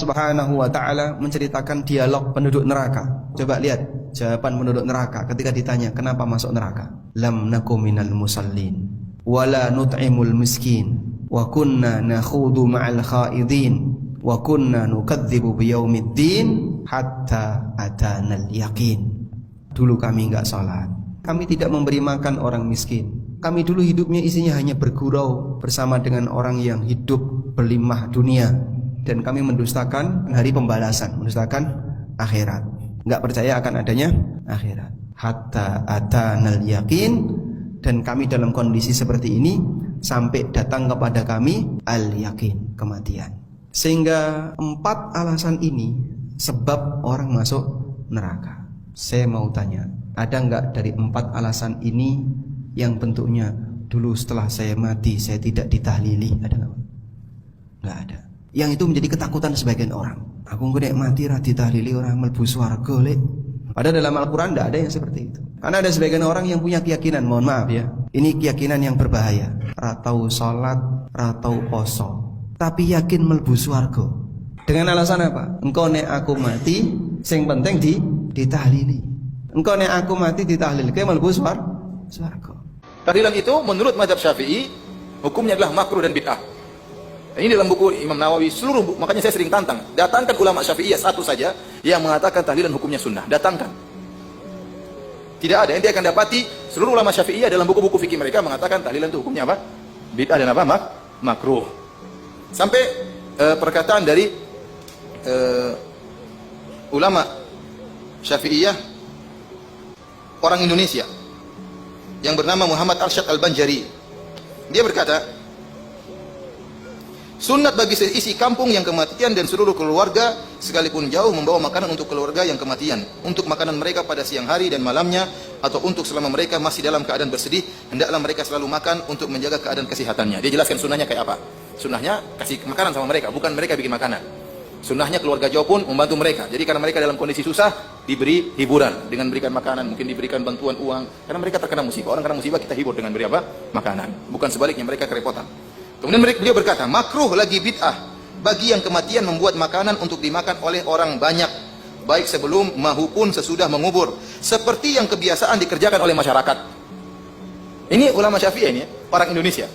Subhanahu wa ta'ala menceritakan dialog penduduk neraka. Coba lihat jawaban penduduk neraka ketika ditanya kenapa masuk neraka. Lam naku minal musallin wala nut'imul miskin wa kunna nakhudu ma'al khaidin wa kunna nukadzibu biyaumiddin hatta atanal yakin. Dulu kami enggak salat, kami tidak memberi makan orang miskin, kami dulu hidupnya isinya hanya bergurau bersama dengan orang yang hidup berlimpah dunia, dan kami mendustakan hari pembalasan, mendustakan akhirat, enggak percaya akan adanya akhirat. Hatta atanal yakin, dan kami dalam kondisi seperti ini sampai datang kepada kami al-yakin, kematian. Sehingga 4 alasan ini sebab orang masuk neraka. Saya mau tanya, ada enggak dari 4 alasan ini yang bentuknya dulu setelah saya mati saya tidak ditahlili? Ada enggak? Enggak ada. Yang itu menjadi ketakutan sebagian orang. Aku nek mati ra ditahlili orang mlebu swarga lek. Padahal dalam Al-Quran tidak ada yang seperti itu. Karena ada sebagian orang yang punya keyakinan, mohon maaf ya, ini keyakinan yang berbahaya. Ratau sholat, ratau poso, tapi yakin mlebu swarga. Dengan alasan apa? Engkau nek aku mati, sing penting ditahlili. Engkau nek aku mati ditahlil, ke mlebu swarga. Tahlilan itu menurut mazhab Syafi'i hukumnya adalah makruh dan bid'ah. Ini dalam buku Imam Nawawi seluruh buku, makanya saya sering tantang. Datangkan ulama Syafi'iyah satu saja yang mengatakan tahlilan hukumnya sunnah. Datangkan. Tidak ada. Nanti akan dapati seluruh ulama Syafi'iyah dalam buku-buku fikih mereka mengatakan tahlilan itu hukumnya apa? Bid'ah dan apa? Makruh. Sampai perkataan dari ulama Syafi'iyah orang Indonesia yang bernama Muhammad Arsyad Al-Banjari. Dia berkata, sunat bagi seisi kampung yang kematian dan seluruh keluarga sekalipun jauh membawa makanan untuk keluarga yang kematian, untuk makanan mereka pada siang hari dan malamnya, atau untuk selama mereka masih dalam keadaan bersedih, hendaklah mereka selalu makan untuk menjaga keadaan kesehatannya. Dia jelaskan sunnahnya kayak apa. Sunnahnya kasih makanan sama mereka, bukan mereka bikin makanan. Sunnahnya keluarga jauh pun membantu mereka. Jadi karena mereka dalam kondisi susah, diberi hiburan dengan berikan makanan, mungkin diberikan bantuan uang. Karena mereka terkena musibah. Orang kena musibah kita hibur dengan beri apa? Makanan. Bukan sebaliknya, mereka kerepotan. Kemudian beliau berkata, makruh lagi bid'ah bagi yang kematian membuat makanan untuk dimakan oleh orang banyak, baik sebelum maupun sesudah mengubur, seperti yang kebiasaan dikerjakan oleh masyarakat. Ini ulama Syafi'i ini, orang Indonesia.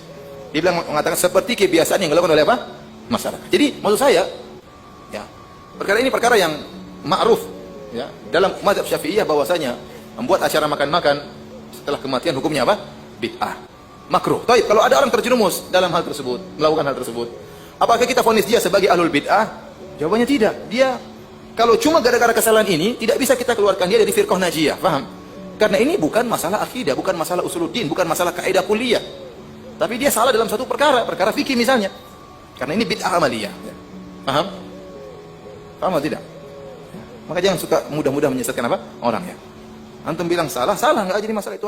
Dia bilang, mengatakan seperti kebiasaan yang dilakukan oleh apa? Masyarakat. Jadi maksud saya, ya, perkara ini perkara yang ma'ruf, ya, dalam mazhab Syafi'iyah bahwasanya membuat acara makan-makan setelah kematian hukumnya apa? Bid'ah. Makruh. Baik, kalau ada orang terjerumus dalam hal tersebut, melakukan hal tersebut, apakah kita vonis dia sebagai ahlul bid'ah? Jawabannya tidak. Dia kalau cuma gara-gara kesalahan ini, tidak bisa kita keluarkan dia dari firqah najiyah, paham? Karena ini bukan masalah akidah, bukan masalah usuluddin, bukan masalah kaidah kuliah. Tapi dia salah dalam satu perkara fikih misalnya. Karena ini bid'ah amaliyah. Paham? Paham atau tidak? Maka jangan suka mudah-mudah menyesatkan apa? Orang ya. Antum bilang salah, enggak jadi masalah itu.